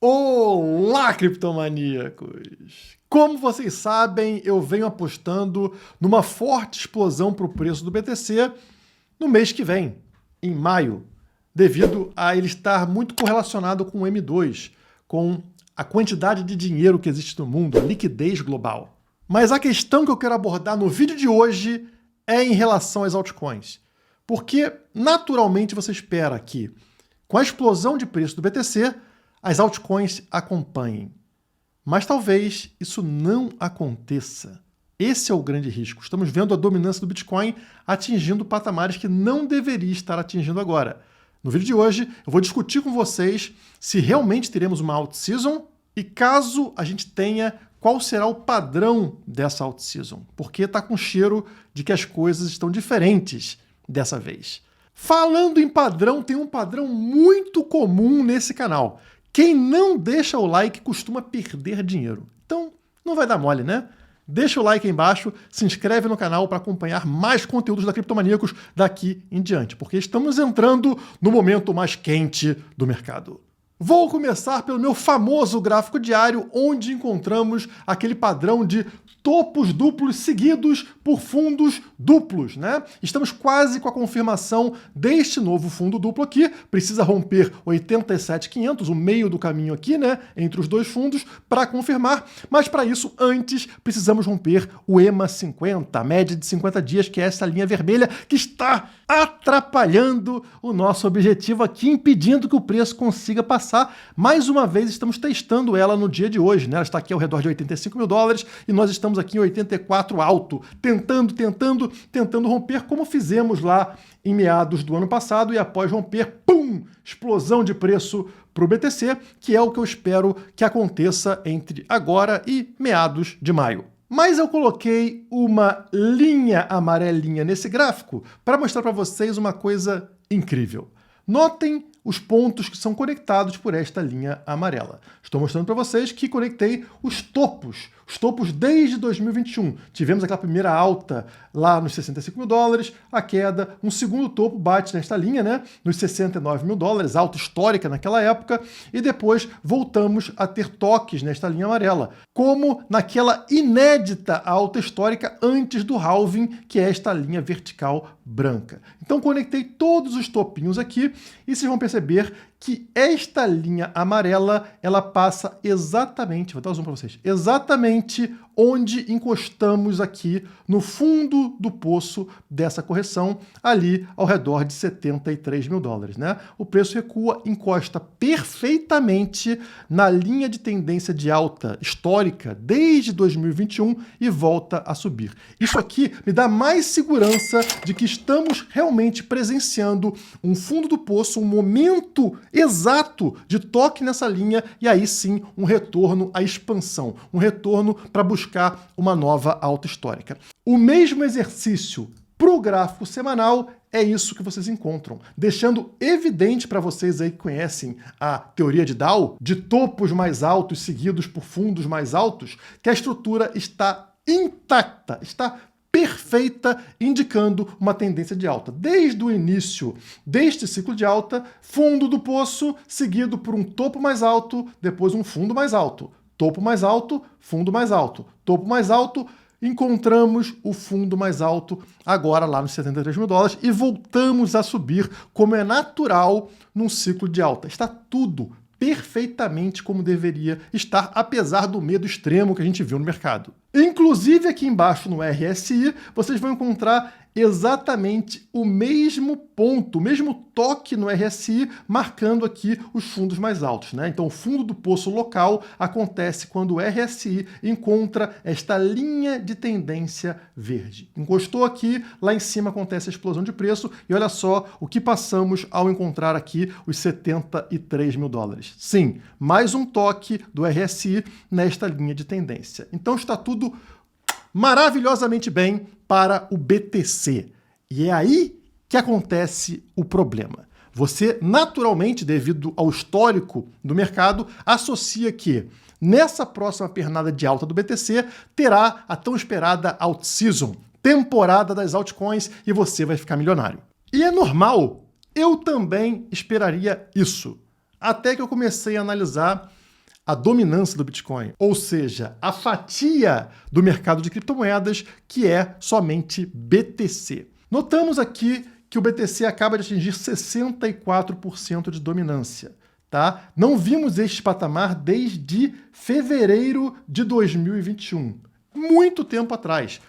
Olá, criptomaníacos! Como vocês sabem, eu venho apostando numa forte explosão para o preço do BTC no mês que vem, em maio, devido a ele estar muito correlacionado com o M2, com a quantidade de dinheiro que existe no mundo, a liquidez global. Mas a questão que eu quero abordar no vídeo de hoje é em relação às altcoins. Porque, naturalmente, você espera que, com a explosão de preço do BTC, as altcoins acompanhem. Mas talvez isso não aconteça. Esse é o grande risco. Estamos vendo a dominância do Bitcoin atingindo patamares que não deveria estar atingindo agora. No vídeo de hoje, eu vou discutir com vocês se realmente teremos uma alt-season e, caso a gente tenha, qual será o padrão dessa alt-season. Porque está com cheiro de que as coisas estão diferentes dessa vez. Falando em padrão, tem um padrão muito comum nesse canal. Quem não deixa o like costuma perder dinheiro. Então, não vai dar mole, né? Deixa o like aí embaixo, se inscreve no canal para acompanhar mais conteúdos da Criptomaníacos daqui em diante, porque estamos entrando no momento mais quente do mercado. Vou começar pelo meu famoso gráfico diário, onde encontramos aquele padrão de topos duplos seguidos por fundos duplos, né? Estamos quase com a confirmação deste novo fundo duplo aqui. Precisa romper 87.500, o meio do caminho aqui, né? Entre os dois fundos, para confirmar. Mas para isso, antes, precisamos romper o EMA 50, a média de 50 dias, que é essa linha vermelha que está atrapalhando o nosso objetivo aqui, impedindo que o preço consiga passar. Mais uma vez, estamos testando ela no dia de hoje, né? Ela está aqui ao redor de 85 mil dólares e nós estamos aqui em 84 alto, tentando romper, como fizemos lá em meados do ano passado, e após romper, pum, explosão de preço para o BTC, que é o que eu espero que aconteça entre agora e meados de maio. Mas eu coloquei uma linha amarelinha nesse gráfico para mostrar para vocês uma coisa incrível. Notem os pontos que são conectados por esta linha amarela. Estou mostrando para vocês que conectei os topos desde 2021. Tivemos aquela primeira alta lá nos 65 mil dólares, a queda, um segundo topo bate nesta linha, né, nos 69 mil dólares, alta histórica naquela época, e depois voltamos a ter toques nesta linha amarela, como naquela inédita alta histórica antes do halving, que é esta linha vertical branca. Então conectei todos os topinhos aqui e vocês vão perceber que esta linha amarela, ela passa exatamente, vou dar um zoom para vocês, exatamente onde encostamos aqui no fundo do poço dessa correção, ali ao redor de 73 mil dólares, né? O preço recua, encosta perfeitamente na linha de tendência de alta histórica desde 2021 e volta a subir. Isso aqui me dá mais segurança de que estamos realmente presenciando um fundo do poço, um momento exato de toque nessa linha e aí sim um retorno à expansão, um retorno para buscar uma nova alta histórica. O mesmo exercício para o gráfico semanal é isso que vocês encontram, deixando evidente para vocês aí que conhecem a teoria de Dow, de topos mais altos seguidos por fundos mais altos, que a estrutura está intacta, está perfeita, indicando uma tendência de alta. Desde o início deste ciclo de alta, fundo do poço, seguido por um topo mais alto, depois um fundo mais alto. Topo mais alto, fundo mais alto. Topo mais alto, encontramos o fundo mais alto agora lá nos 73 mil dólares e voltamos a subir, como é natural num ciclo de alta. Está tudo perfeitamente como deveria estar, apesar do medo extremo que a gente viu no mercado. Inclusive aqui embaixo no RSI, vocês vão encontrar exatamente o mesmo ponto, o mesmo toque no RSI, marcando aqui os fundos mais altos, né? Então o fundo do poço local acontece quando o RSI encontra esta linha de tendência verde. Encostou aqui, lá em cima acontece a explosão de preço e olha só o que passamos ao encontrar aqui os 73 mil dólares. Sim, mais um toque do RSI nesta linha de tendência. Então está tudo maravilhosamente bem para o BTC. E é aí que acontece o problema. Você, naturalmente, devido ao histórico do mercado, associa que nessa próxima pernada de alta do BTC terá a tão esperada alt-season, temporada das altcoins, e você vai ficar milionário. E é normal, eu também esperaria isso. Até que eu comecei a analisar a dominância do Bitcoin, ou seja, a fatia do mercado de criptomoedas que é somente BTC. Notamos aqui que o BTC acaba de atingir 64% de dominância. Tá? Não vimos este patamar desde fevereiro de 2021, muito tempo atrás.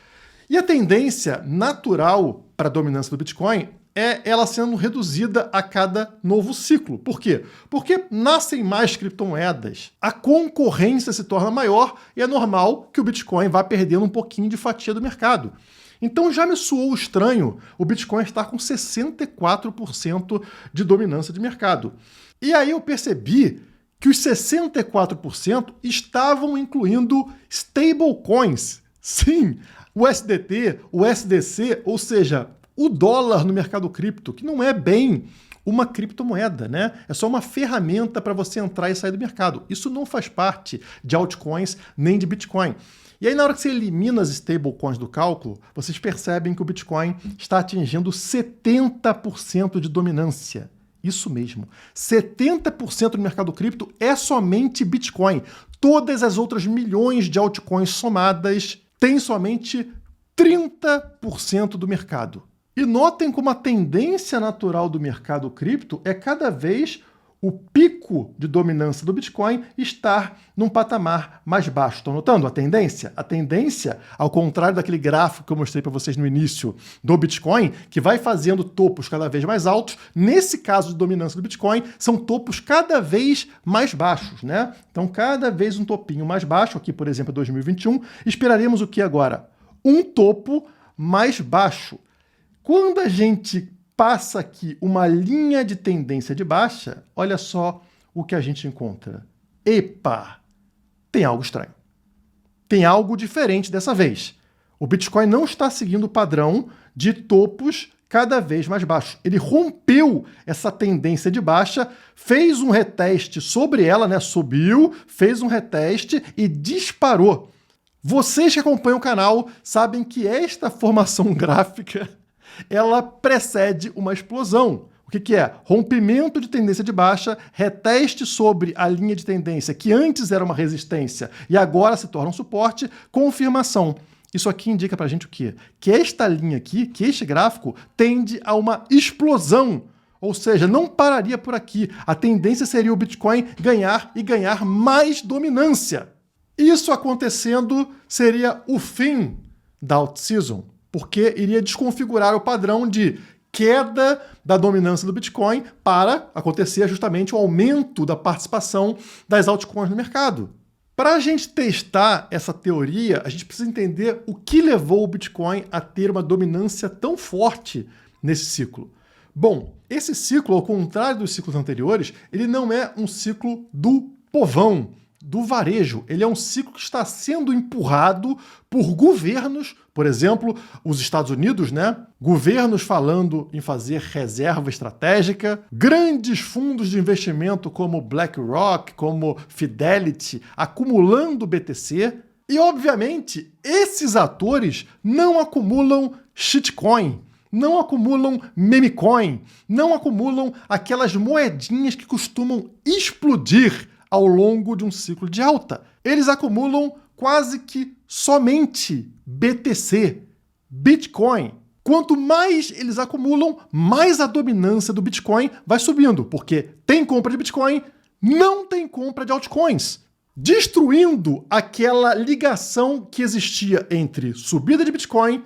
E a tendência natural para a dominância do Bitcoin é ela sendo reduzida a cada novo ciclo. Por quê? Porque nascem mais criptomoedas, a concorrência se torna maior e é normal que o Bitcoin vá perdendo um pouquinho de fatia do mercado. Então já me soou estranho o Bitcoin estar com 64% de dominância de mercado. E aí eu percebi que os 64% estavam incluindo stablecoins. Sim, o USDT, o USDC, ou seja, o dólar no mercado cripto, que não é bem uma criptomoeda, né? É só uma ferramenta para você entrar e sair do mercado. Isso não faz parte de altcoins nem de Bitcoin. E aí, na hora que você elimina as stablecoins do cálculo, vocês percebem que o Bitcoin está atingindo 70% de dominância. Isso mesmo. 70% do mercado cripto é somente Bitcoin. Todas as outras milhões de altcoins somadas têm somente 30% do mercado. E notem como a tendência natural do mercado cripto é cada vez o pico de dominância do Bitcoin estar num patamar mais baixo. Estão notando a tendência? A tendência, ao contrário daquele gráfico que eu mostrei para vocês no início do Bitcoin, que vai fazendo topos cada vez mais altos, nesse caso de dominância do Bitcoin, são topos cada vez mais baixos, né? Então, cada vez um topinho mais baixo, aqui, por exemplo, 2021, esperaríamos o que agora? Um topo mais baixo. Quando a gente passa aqui uma linha de tendência de baixa, olha só o que a gente encontra. Epa! Tem algo estranho. Tem algo diferente dessa vez. O Bitcoin não está seguindo o padrão de topos cada vez mais baixos. Ele rompeu essa tendência de baixa, fez um reteste sobre ela, né? Subiu, fez um reteste e disparou. Vocês que acompanham o canal sabem que esta formação gráfica ela precede uma explosão. O que é? Rompimento de tendência de baixa, reteste sobre a linha de tendência que antes era uma resistência e agora se torna um suporte, confirmação. Isso aqui indica pra gente o quê? Que esta linha aqui, que este gráfico, tende a uma explosão. Ou seja, não pararia por aqui. A tendência seria o Bitcoin ganhar e ganhar mais dominância. Isso acontecendo seria o fim da alt-season, porque iria desconfigurar o padrão de queda da dominância do Bitcoin para acontecer justamente o aumento da participação das altcoins no mercado. Para a gente testar essa teoria, a gente precisa entender o que levou o Bitcoin a ter uma dominância tão forte nesse ciclo. Bom, esse ciclo, ao contrário dos ciclos anteriores, ele não é um ciclo do povão, do varejo. Ele é um ciclo que está sendo empurrado por governos, por exemplo, os Estados Unidos, né? Governos falando em fazer reserva estratégica, grandes fundos de investimento como BlackRock, como Fidelity, acumulando BTC. E, obviamente, esses atores não acumulam shitcoin, não acumulam memecoin, não acumulam aquelas moedinhas que costumam explodir ao longo de um ciclo de alta. Eles acumulam quase que somente BTC, Bitcoin. Quanto mais eles acumulam, mais a dominância do Bitcoin vai subindo, porque tem compra de Bitcoin, não tem compra de altcoins, destruindo aquela ligação que existia entre subida de Bitcoin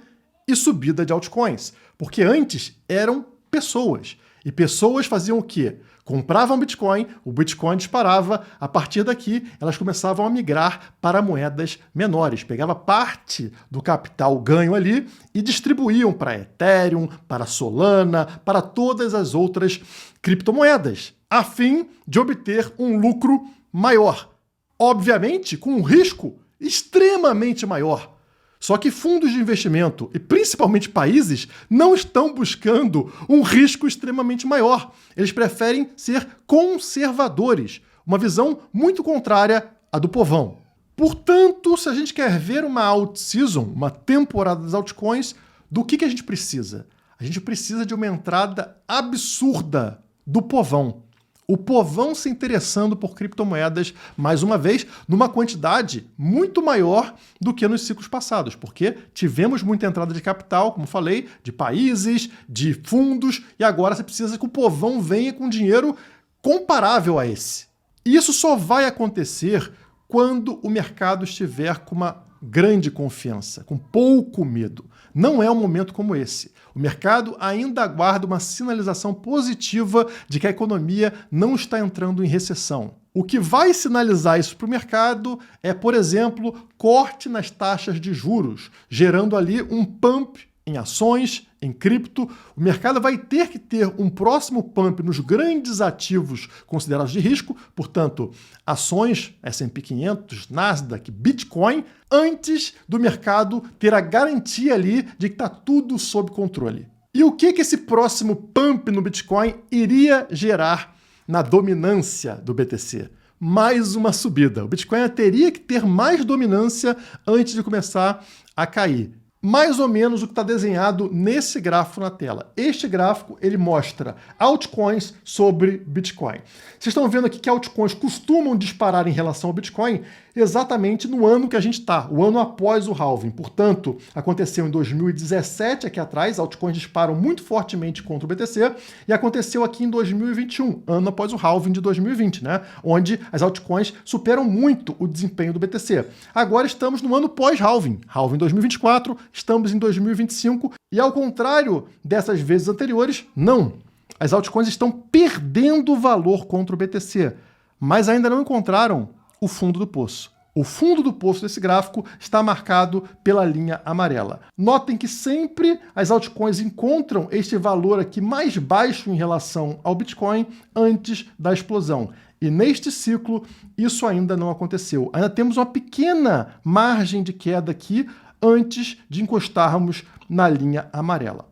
e subida de altcoins. Porque antes eram pessoas, e pessoas faziam o quê? Compravam Bitcoin, o Bitcoin disparava, a partir daqui elas começavam a migrar para moedas menores, pegava parte do capital ganho ali e distribuíam para Ethereum, para Solana, para todas as outras criptomoedas, a fim de obter um lucro maior, obviamente com um risco extremamente maior. Só que fundos de investimento, e principalmente países, não estão buscando um risco extremamente maior. Eles preferem ser conservadores, uma visão muito contrária à do povão. Portanto, se a gente quer ver uma alt-season, uma temporada das altcoins, do que a gente precisa? A gente precisa de uma entrada absurda do povão. O povão se interessando por criptomoedas, mais uma vez, numa quantidade muito maior do que nos ciclos passados, porque tivemos muita entrada de capital, como falei, de países, de fundos, e agora você precisa que o povão venha com dinheiro comparável a esse. E isso só vai acontecer quando o mercado estiver com uma grande confiança, com pouco medo. Não é um momento como esse. O mercado ainda aguarda uma sinalização positiva de que a economia não está entrando em recessão. O que vai sinalizar isso para o mercado é, por exemplo, corte nas taxas de juros, gerando ali um pump em ações, em cripto. O mercado vai ter que ter um próximo pump nos grandes ativos considerados de risco, portanto, ações, S&P 500, Nasdaq, Bitcoin, antes do mercado ter a garantia ali de que está tudo sob controle. E o que esse próximo pump no Bitcoin iria gerar na dominância do BTC? Mais uma subida. O Bitcoin teria que ter mais dominância antes de começar a cair. Mais ou menos o que está desenhado nesse gráfico na tela. Este gráfico ele mostra altcoins sobre Bitcoin. Vocês estão vendo aqui que altcoins costumam disparar em relação ao Bitcoin exatamente no ano que a gente está, o ano após o halving. Portanto, aconteceu em 2017, aqui atrás, altcoins disparam muito fortemente contra o BTC, e aconteceu aqui em 2021, ano após o halving de 2020, né? Onde as altcoins superam muito o desempenho do BTC. Agora estamos no ano pós-halving, halving 2024, estamos em 2025, e ao contrário dessas vezes anteriores, não. As altcoins estão perdendo valor contra o BTC, mas ainda não encontraram o fundo do poço. O fundo do poço desse gráfico está marcado pela linha amarela. Notem que sempre as altcoins encontram este valor aqui mais baixo em relação ao Bitcoin antes da explosão. E neste ciclo, isso ainda não aconteceu. Ainda temos uma pequena margem de queda aqui antes de encostarmos na linha amarela.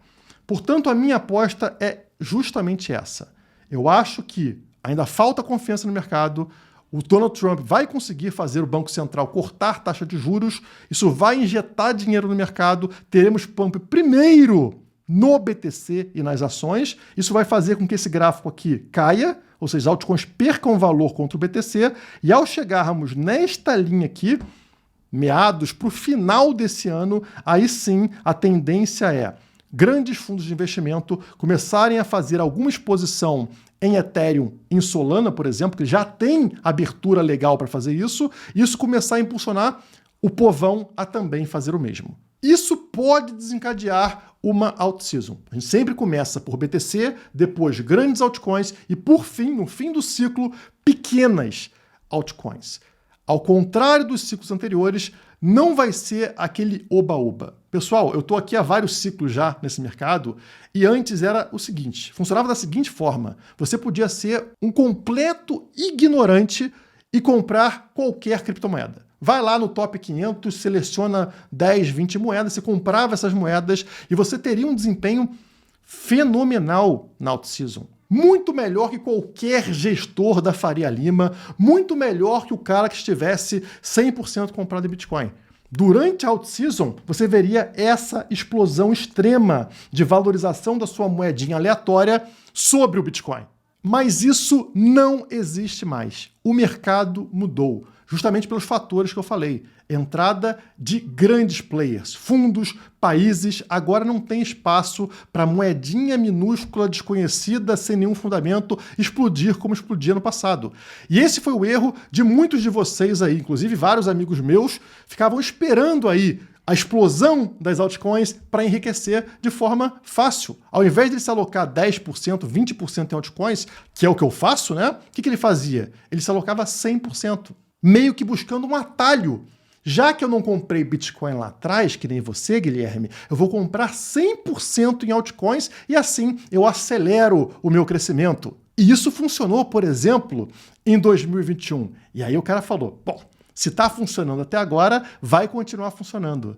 Portanto, a minha aposta é justamente essa. Eu acho que ainda falta confiança no mercado. O Donald Trump vai conseguir fazer o Banco Central cortar taxa de juros, isso vai injetar dinheiro no mercado, teremos pump primeiro no BTC e nas ações, isso vai fazer com que esse gráfico aqui caia, ou seja, altcoins percam valor contra o BTC, e ao chegarmos nesta linha aqui, meados para o final desse ano, aí sim a tendência é grandes fundos de investimento começarem a fazer alguma exposição em Ethereum, em Solana, por exemplo, que já tem abertura legal para fazer isso, e isso começar a impulsionar o povão a também fazer o mesmo. Isso pode desencadear uma alt-season. A gente sempre começa por BTC, depois grandes altcoins e, por fim, no fim do ciclo, pequenas altcoins. Ao contrário dos ciclos anteriores, não vai ser aquele oba-oba. Pessoal, eu estou aqui há vários ciclos já nesse mercado e antes era o seguinte, funcionava da seguinte forma, você podia ser um completo ignorante e comprar qualquer criptomoeda. Vai lá no top 500, seleciona 10, 20 moedas, você comprava essas moedas e você teria um desempenho fenomenal na alt-season. Muito melhor que qualquer gestor da Faria Lima, muito melhor que o cara que estivesse 100% comprado em Bitcoin. Durante a alt-season, você veria essa explosão extrema de valorização da sua moedinha aleatória sobre o Bitcoin. Mas isso não existe mais. O mercado mudou, justamente pelos fatores que eu falei. Entrada de grandes players, fundos, países, agora não tem espaço para moedinha minúscula, desconhecida, sem nenhum fundamento, explodir como explodia no passado. E esse foi o erro de muitos de vocês aí, inclusive vários amigos meus, ficavam esperando aí a explosão das altcoins para enriquecer de forma fácil. Ao invés de ele se alocar 10%, 20% em altcoins, que é o que eu faço, né? O que ele fazia? Ele se alocava 100%, meio que buscando um atalho. Já que eu não comprei Bitcoin lá atrás, que nem você, Guilherme, eu vou comprar 100% em altcoins e assim eu acelero o meu crescimento. E isso funcionou, por exemplo, em 2021. E aí o cara falou, bom, se está funcionando até agora, vai continuar funcionando.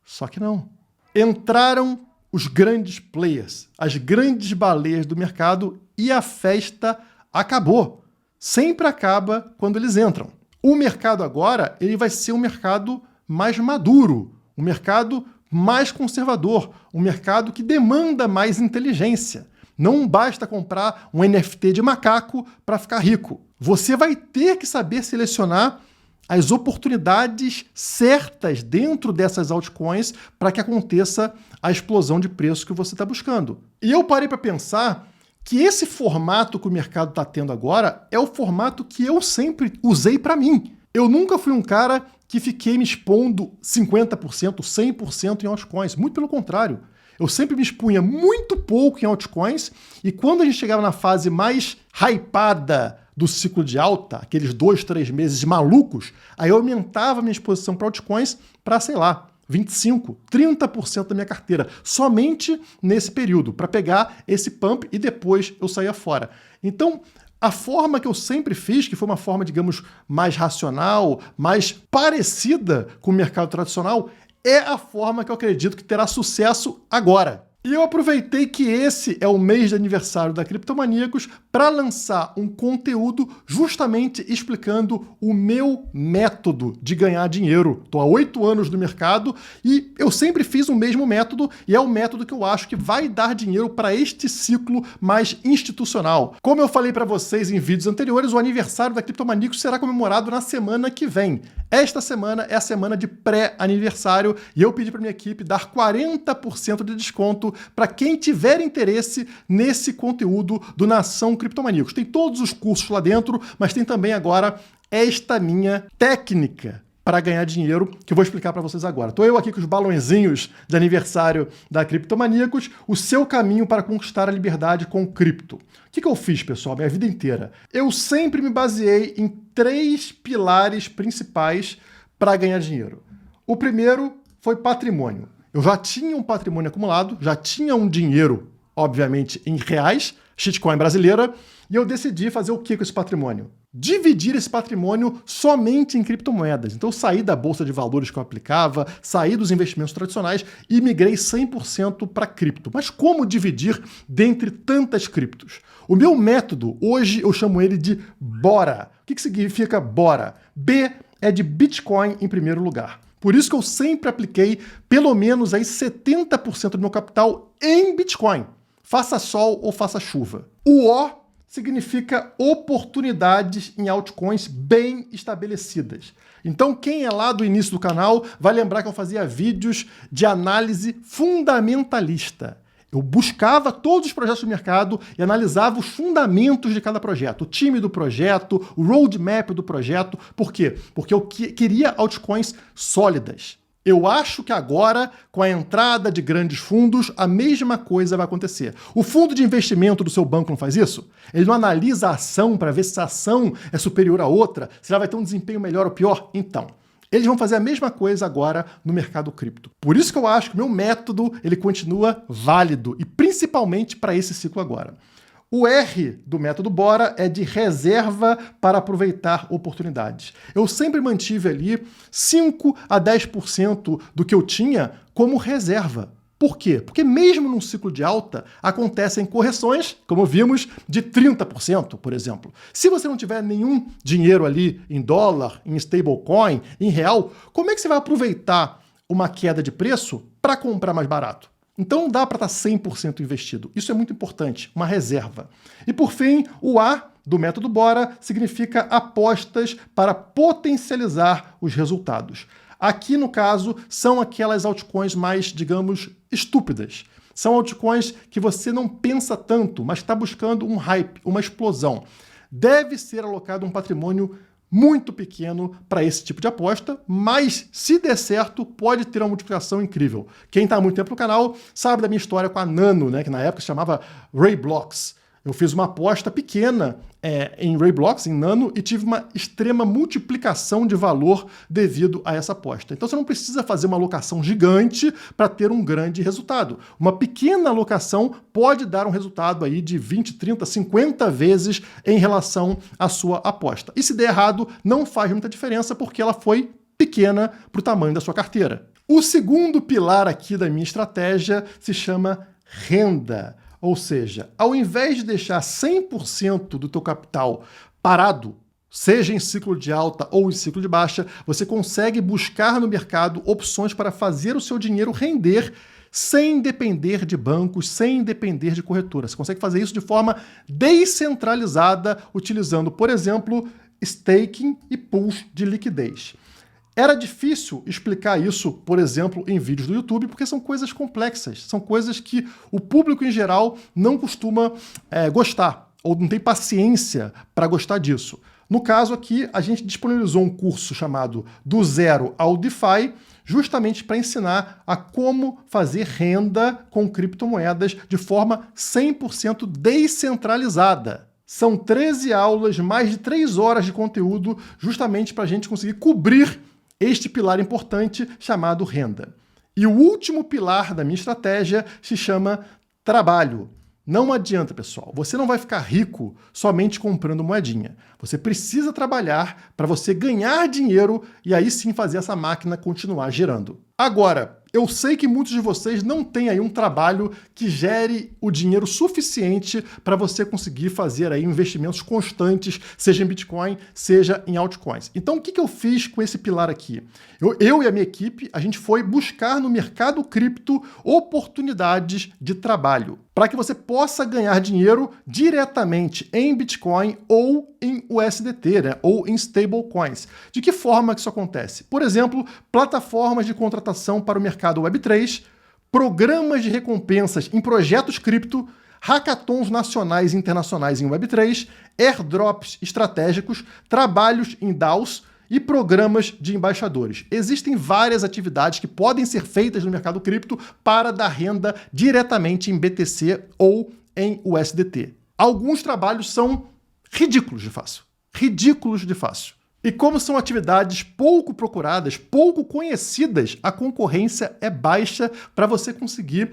Só que não. Entraram os grandes players, as grandes baleias do mercado e a festa acabou. Sempre acaba quando eles entram. O mercado agora ele vai ser um mercado mais maduro, um mercado mais conservador, um mercado que demanda mais inteligência. Não basta comprar um NFT de macaco para ficar rico. Você vai ter que saber selecionar as oportunidades certas dentro dessas altcoins para que aconteça a explosão de preço que você está buscando. E eu parei para pensar que esse formato que o mercado está tendo agora é o formato que eu sempre usei para mim. Eu nunca fui um cara que fiquei me expondo 50%, 100% em altcoins. Muito pelo contrário. Eu sempre me expunha muito pouco em altcoins e quando a gente chegava na fase mais hypada do ciclo de alta, aqueles 2, 3 meses malucos, aí eu aumentava minha exposição para altcoins para, sei lá, 25%, 30% da minha carteira, somente nesse período, para pegar esse pump e depois eu saía fora. Então, a forma que eu sempre fiz, que foi uma forma, digamos, mais racional, mais parecida com o mercado tradicional, é a forma que eu acredito que terá sucesso agora. E eu aproveitei que esse é o mês de aniversário da Criptomaníacos para lançar um conteúdo justamente explicando o meu método de ganhar dinheiro. Estou há 8 anos no mercado e eu sempre fiz o mesmo método e é o método que eu acho que vai dar dinheiro para este ciclo mais institucional. Como eu falei para vocês em vídeos anteriores, o aniversário da Criptomaníacos será comemorado na semana que vem. Esta semana é a semana de pré-aniversário e eu pedi para minha equipe dar 40% de desconto para quem tiver interesse nesse conteúdo do Nação Criptomaníacos. Tem todos os cursos lá dentro, mas tem também agora esta minha técnica para ganhar dinheiro, que eu vou explicar para vocês agora. Estou eu aqui com os balõezinhos de aniversário da Criptomaníacos, o seu caminho para conquistar a liberdade com cripto. O que eu fiz, pessoal, minha vida inteira? Eu sempre me baseei em 3 pilares principais para ganhar dinheiro. O primeiro foi patrimônio. Eu já tinha um patrimônio acumulado, já tinha um dinheiro, obviamente, em reais, shitcoin brasileira, e eu decidi fazer o que com esse patrimônio? Dividir esse patrimônio somente em criptomoedas. Então eu saí da bolsa de valores que eu aplicava, saí dos investimentos tradicionais e migrei 100% para cripto. Mas como dividir dentre tantas criptos? O meu método, hoje eu chamo ele de BORA. O que significa BORA? B é de Bitcoin em primeiro lugar. Por isso que eu sempre apliquei pelo menos aí 70% do meu capital em Bitcoin. Faça sol ou faça chuva. O O significa oportunidades em altcoins bem estabelecidas. Então, quem é lá do início do canal vai lembrar que eu fazia vídeos de análise fundamentalista. Eu buscava todos os projetos do mercado e analisava os fundamentos de cada projeto, o time do projeto, o roadmap do projeto. Por quê? Porque eu queria altcoins sólidas. Eu acho que agora, com a entrada de grandes fundos, a mesma coisa vai acontecer. O fundo de investimento do seu banco não faz isso? Ele não analisa a ação para ver se a ação é superior a outra, se ela vai ter um desempenho melhor ou pior? Então, eles vão fazer a mesma coisa agora no mercado cripto. Por isso que eu acho que o meu método ele continua válido, e principalmente para esse ciclo agora. O R do método BORA é de reserva para aproveitar oportunidades. Eu sempre mantive ali 5 a 10% do que eu tinha como reserva. Por quê? Porque mesmo num ciclo de alta, acontecem correções, como vimos, de 30%, por exemplo. Se você não tiver nenhum dinheiro ali em dólar, em stablecoin, em real, como é que você vai aproveitar uma queda de preço para comprar mais barato? Então não dá para estar 100% investido. Isso é muito importante, uma reserva. E por fim, o A do método BORA significa apostas para potencializar os resultados. Aqui, no caso, são aquelas altcoins mais, digamos, estúpidas. São altcoins que você não pensa tanto, mas está buscando um hype, uma explosão. Deve ser alocado um patrimônio muito pequeno para esse tipo de aposta, mas se der certo, pode ter uma multiplicação incrível. Quem está há muito tempo no canal sabe da minha história com a Nano, né, que na época se chamava Rayblox. Eu fiz uma aposta pequena em Rayblox, em Nano, e tive uma extrema multiplicação de valor devido a essa aposta. Então você não precisa fazer uma alocação gigante para ter um grande resultado. Uma pequena alocação pode dar um resultado aí de 20, 30, 50 vezes em relação à sua aposta. E se der errado, não faz muita diferença porque ela foi pequena para o tamanho da sua carteira. O segundo pilar aqui da minha estratégia se chama renda. Ou seja, ao invés de deixar 100% do teu capital parado, seja em ciclo de alta ou em ciclo de baixa, você consegue buscar no mercado opções para fazer o seu dinheiro render sem depender de bancos, sem depender de corretora. Você consegue fazer isso de forma descentralizada, utilizando, por exemplo, staking e pools de liquidez. Era difícil explicar isso, por exemplo, em vídeos do YouTube, porque são coisas complexas, são coisas que o público em geral não costuma gostar, ou não tem paciência para gostar disso. No caso aqui, a gente disponibilizou um curso chamado Do Zero ao DeFi, justamente para ensinar a como fazer renda com criptomoedas de forma 100% descentralizada. São 13 aulas, mais de 3 horas de conteúdo, justamente para a gente conseguir cobrir este pilar importante chamado renda. E o último pilar da minha estratégia se chama trabalho. Não adianta, pessoal. Você não vai ficar rico somente comprando moedinha. Você precisa trabalhar para você ganhar dinheiro e aí sim fazer essa máquina continuar girando. Agora, eu sei que muitos de vocês não têm aí um trabalho que gere o dinheiro suficiente para você conseguir fazer aí investimentos constantes, seja em Bitcoin, seja em altcoins. Então, o que eu fiz com esse pilar aqui? Eu e a minha equipe, a gente foi buscar no mercado cripto oportunidades de trabalho para que você possa ganhar dinheiro diretamente em Bitcoin ou em USDT, né? Ou em stablecoins. De que forma que isso acontece? Por exemplo, plataformas de contratação para o mercado Web3, programas de recompensas em projetos cripto, hackathons nacionais e internacionais em Web3, airdrops estratégicos, trabalhos em DAOs e programas de embaixadores. Existem várias atividades que podem ser feitas no mercado cripto para dar renda diretamente em BTC ou em USDT. Alguns trabalhos são ridículos de fácil. Ridículos de fácil. E como são atividades pouco procuradas, pouco conhecidas, a concorrência é baixa para você conseguir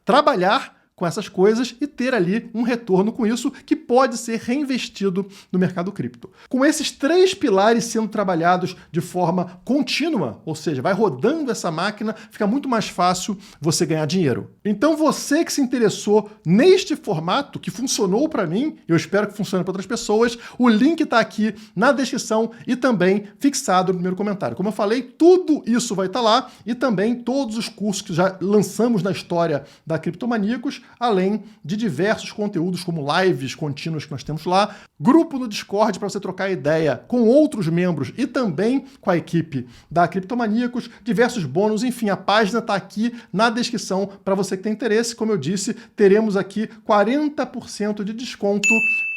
trabalhar com essas coisas e ter ali um retorno com isso que pode ser reinvestido no mercado cripto. Com esses 3 pilares sendo trabalhados de forma contínua, ou seja, vai rodando essa máquina, fica muito mais fácil você ganhar dinheiro. Então você que se interessou neste formato, que funcionou para mim, eu espero que funcione para outras pessoas, o link está aqui na descrição e também fixado no primeiro comentário. Como eu falei, tudo isso vai estar lá e também todos os cursos que já lançamos na história da Criptomaníacos, além de diversos conteúdos como lives contínuas que nós temos lá, grupo no Discord para você trocar ideia com outros membros e também com a equipe da Criptomaníacos, diversos bônus, enfim, a página está aqui na descrição para você que tem interesse. Como eu disse, teremos aqui 40% de desconto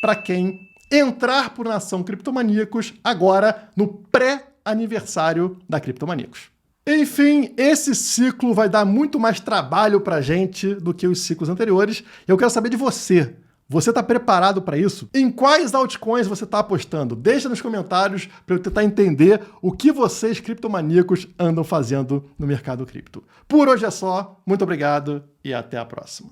para quem entrar por Nação Criptomaníacos agora no pré-aniversário da Criptomaníacos. Enfim, esse ciclo vai dar muito mais trabalho pra gente do que os ciclos anteriores. Eu quero saber de você. Você está preparado para isso? Em quais altcoins você está apostando? Deixa nos comentários para eu tentar entender o que vocês, criptomaníacos, andam fazendo no mercado cripto. Por hoje é só. Muito obrigado e até a próxima.